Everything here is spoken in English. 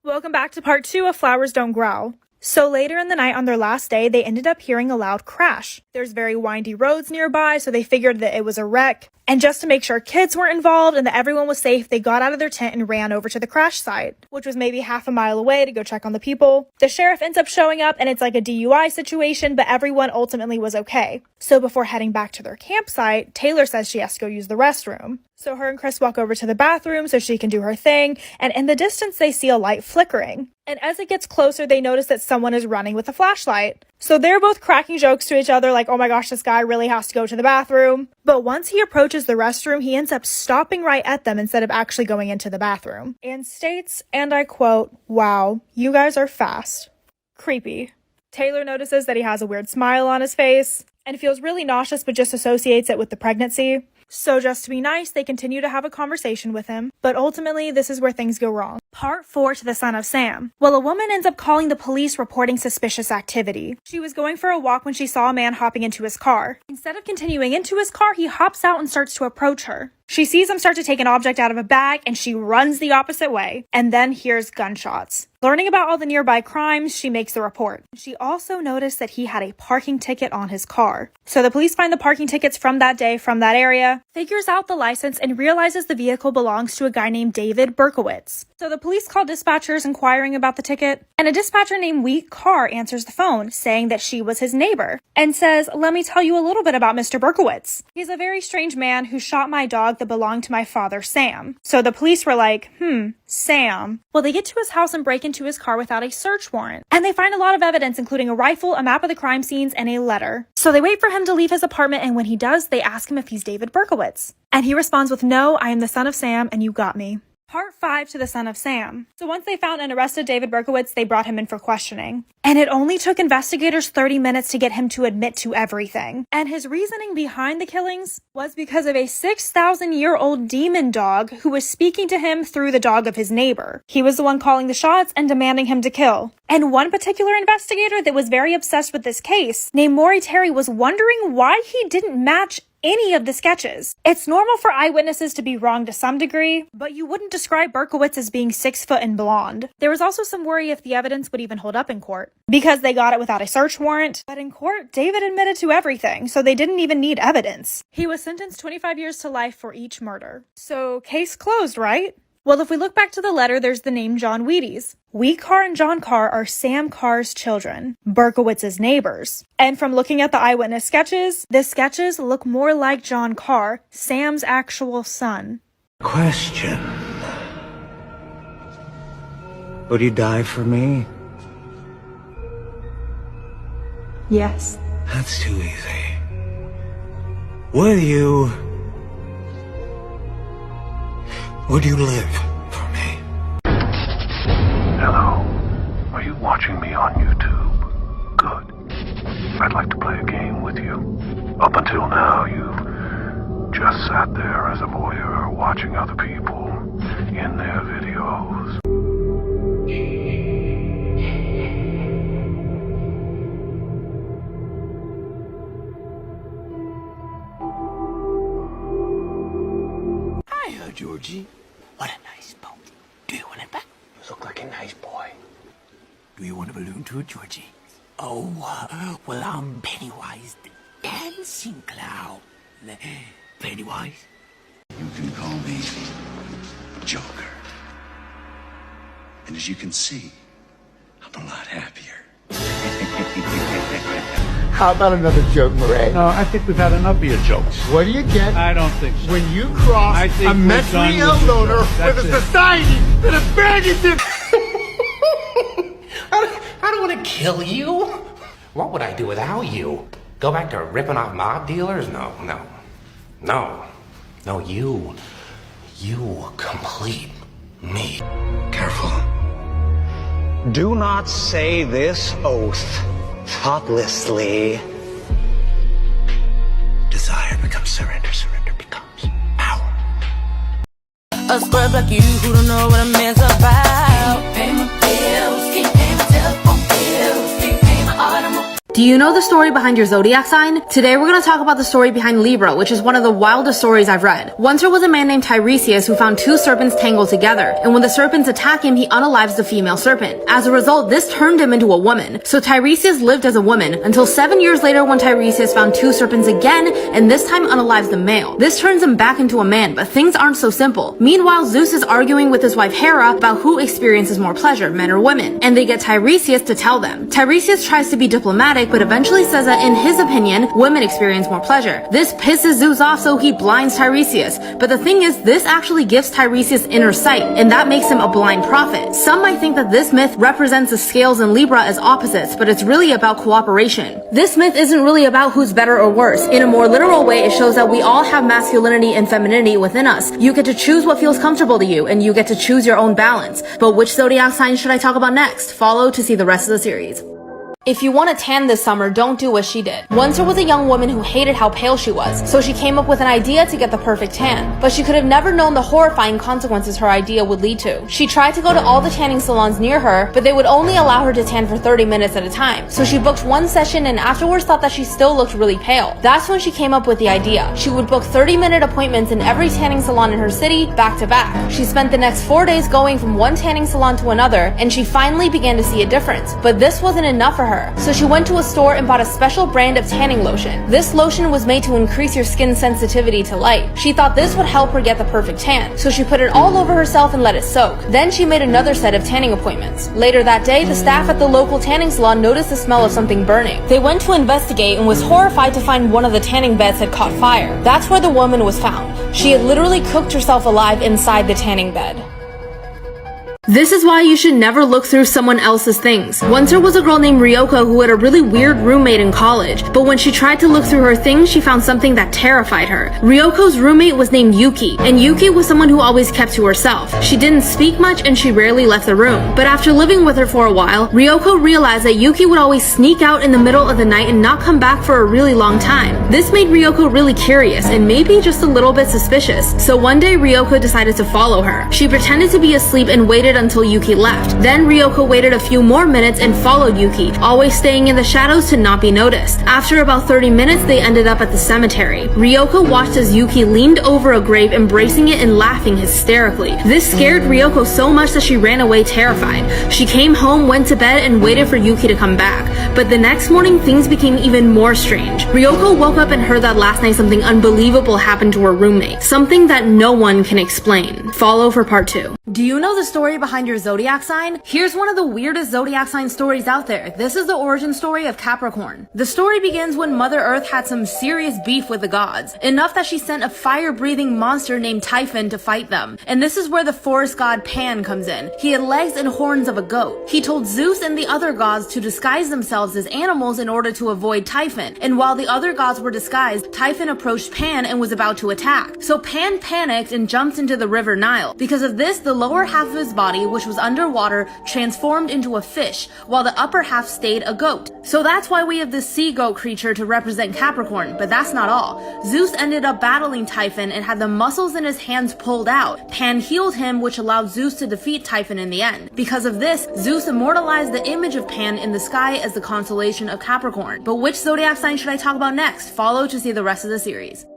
Welcome back to part 2 of Flowers Don't Grow. So later in the night on their last day, they ended up hearing a loud crash. There's very windy roads nearby, so they figured that it was a wreck. And just to make sure kids weren't involved and that everyone was safe, they got out of their tent and ran over to the crash site, which was maybe half a mile away, to go check on the people. The sheriff ends up showing up and it's like a DUI situation, but everyone ultimately was okay. So before heading back to their campsite, Taylor says she has to go use the restroom. So her and Chris walk over to the bathroom so she can do her thing, and in the distance they see a light flickering. And as it gets closer, they notice that someone is running with a flashlight. So they're both cracking jokes to each other like, oh my gosh, this guy really has to go to the bathroom. But once he approaches the restroom, he ends up stopping right at them instead of actually going into the bathroom. And states, and I quote, "Wow, you guys are fast." Creepy. Taylor notices that he has a weird smile on his face and feels really nauseous but just associates it with the pregnancy. So just to be nice, they continue to have a conversation with him, but ultimately this is where things go wrong. Part 4 to the son of Sam. Well, a woman ends up calling the police reporting suspicious activity. She was going for a walk when she saw a man hopping into his car. Instead of continuing into his car, he hops out and starts to approach her. She sees him start to take an object out of a bag and she runs the opposite way and then hears gunshots. Learning about all the nearby crimes, she makes the report. She also noticed that he had a parking ticket on his car. So the police find the parking tickets from that day from that area, figures out the license, and realizes the vehicle belongs to a guy named 𝙤𝙤𝙧𝙚. So the police call dispatchers inquiring about the ticket, and a dispatcher named 𝙤𝙤𝙧𝙚 answers the phone, saying that she was his neighbor, and says, "Let me tell you a little bit about Mr. 𝙤𝙤𝙧𝙚. He's a very strange man who shot my dog that belonged to my father, Sam." So the police were like, Sam. Well, they get to his house and break into his car without a search warrant. And they find a lot of evidence, including a rifle, a map of the crime scenes, and a letter. So they wait for him to leave his apartment, and when he does, they ask him if he's 𝙤𝙤𝙧𝙚. And he responds with, "No, I am the son of Sam, and you got me." Part 5 to the son of Sam. So once they found and arrested 𝙤𝙤𝙧𝙚, they brought him in for questioning. And it only took investigators 30 minutes to get him to admit to everything. And his reasoning behind the killings was because of a 6,000-year-old demon dog who was speaking to him through the dog of his neighbor. He was the one calling the shots and demanding him to kill. And one particular investigator that was very obsessed with this case, named Maury Terry, was wondering why he didn't match any of the sketches. It's normal for eyewitnesses to be wrong to some degree, but you wouldn't describe 𝙤𝙤𝙧𝙚 as being 6 foot and blonde. There was also some worry if the evidence would even hold up in court, because they got it without a search warrant. But in court, David admitted to everything, so they didn't even need evidence. He was sentenced 25 years to life for each murder. So case closed, right? Well, if we look back to the letter, there's the name John Wheaties. 𝙤𝙤𝙧𝙚 and John Carr are Sam Carr's children, 𝙤𝙤𝙧𝙚's neighbors. And from looking at the eyewitness sketches, the sketches look more like John Carr, Sam's actual son. Question. Would you die for me? Yes. That's too easy. Would you live for me? Hello. Are you watching me on YouTube? Good. I'd like to play a game with you. Up until now, you've just sat there as a voyeur watching other people in their videos. Hiya, Georgie. What a nice boat. Do you want it back? You look like a nice boy. Do you want a balloon too, Georgie? Oh, well, I'm Pennywise the dancing clown. Pennywise? You can call me Joker. And as you can see, I'm a lot happier. How about another joke, Murray? No, I think we've had enough of your jokes. What do you get I don't think so. when you cross a mentally ill loner with a society that abandons him? I don't want to kill you. What would I do without you? Go back to ripping off mob dealers? No. You complete me. Careful. Do not say this oath thoughtlessly. Desire becomes surrender, surrender becomes power. A scrub like you who don't know what a man's about. Can't pay my bills, can't pay my telephone bills, can't pay my automobile. Do you know the story behind your zodiac sign? Today we're going to talk about the story behind Libra, which is one of the wildest stories I've read. Once there was a man named Tiresias who found two serpents tangled together, and when the serpents attack him, he unalives the female serpent. As a result, this turned him into a woman. So Tiresias lived as a woman until 7 years later when Tiresias found two serpents again, and this time unalives the male. This turns him back into a man, but things aren't so simple. Meanwhile, Zeus is arguing with his wife Hera about who experiences more pleasure, men or women, and they get Tiresias to tell them. Tiresias tries to be diplomatic, but eventually says that in his opinion, women experience more pleasure. This pisses Zeus off, so he blinds Tiresias. But the thing is, this actually gives Tiresias inner sight, and that makes him a blind prophet. Some might think that this myth represents the scales in Libra as opposites, but it's really about cooperation. This myth isn't really about who's better or worse. In a more literal way, it shows that we all have masculinity and femininity within us. You get to choose what feels comfortable to you, and you get to choose your own balance. But which zodiac sign should I talk about next? Follow to see the rest of the series. If you want to tan this summer, don't do what she did. Once there was a young woman who hated how pale she was, so she came up with an idea to get the perfect tan. But she could have never known the horrifying consequences her idea would lead to. She tried to go to all the tanning salons near her, but they would only allow her to tan for 30 minutes at a time. So she booked one session and afterwards thought that she still looked really pale. That's when she came up with the idea. She would book 30-minute appointments in every tanning salon in her city, back to back. She spent the next 4 days going from one tanning salon to another, and she finally began to see a difference. But this wasn't enough for her. So she went to a store and bought a special brand of tanning lotion. This lotion was made to increase your skin's sensitivity to light. She thought this would help her get the perfect tan, so she put it all over herself and let it soak. Then she made another set of tanning appointments. Later that day, the staff at the local tanning salon noticed the smell of something burning. They went to investigate and was horrified to find one of the tanning beds had caught fire. That's where the woman was found. She had literally cooked herself alive inside the tanning bed. This is why you should never look through someone else's things. Once there was a girl named Ryoko who had a really weird roommate in college, but when she tried to look through her things, she found something that terrified her. Ryoko's roommate was named Yuki, and Yuki was someone who always kept to herself. She didn't speak much and she rarely left the room. But after living with her for a while, Ryoko realized that Yuki would always sneak out in the middle of the night and not come back for a really long time. This made Ryoko really curious and maybe just a little bit suspicious. So one day Ryoko decided to follow her. She pretended to be asleep and waited until Yuki left. Then Ryoko waited a few more minutes and followed Yuki, always staying in the shadows to not be noticed. After about 30 minutes, they ended up at the cemetery. Ryoko watched as Yuki leaned over a grave, embracing it and laughing hysterically. This scared Ryoko so much that she ran away terrified. She came home, went to bed, and waited for Yuki to come back. But the next morning, things became even more strange. Ryoko woke up and heard that last night something unbelievable happened to her roommate. Something that no one can explain. Follow for part 2. Do you know the story behind your zodiac sign? Here's one of the weirdest zodiac sign stories out there. This is the origin story of Capricorn. The story begins when Mother Earth had some serious beef with the gods, enough that she sent a fire-breathing monster named Typhon to fight them. And this is where the forest god Pan comes in. He had legs and horns of a goat. He told Zeus and the other gods to disguise themselves as animals in order to avoid Typhon. And while the other gods were disguised, Typhon approached Pan and was about to attack. So Pan panicked and jumped into the river Nile. Because of this, the lower half of his body, which was underwater, transformed into a fish, while the upper half stayed a goat. So that's why we have this sea goat creature to represent Capricorn, but that's not all. Zeus ended up battling Typhon and had the muscles in his hands pulled out. Pan healed him, which allowed Zeus to defeat Typhon in the end. Because of this, Zeus immortalized the image of Pan in the sky as the constellation of Capricorn. But which zodiac sign should I talk about next? Follow to see the rest of the series.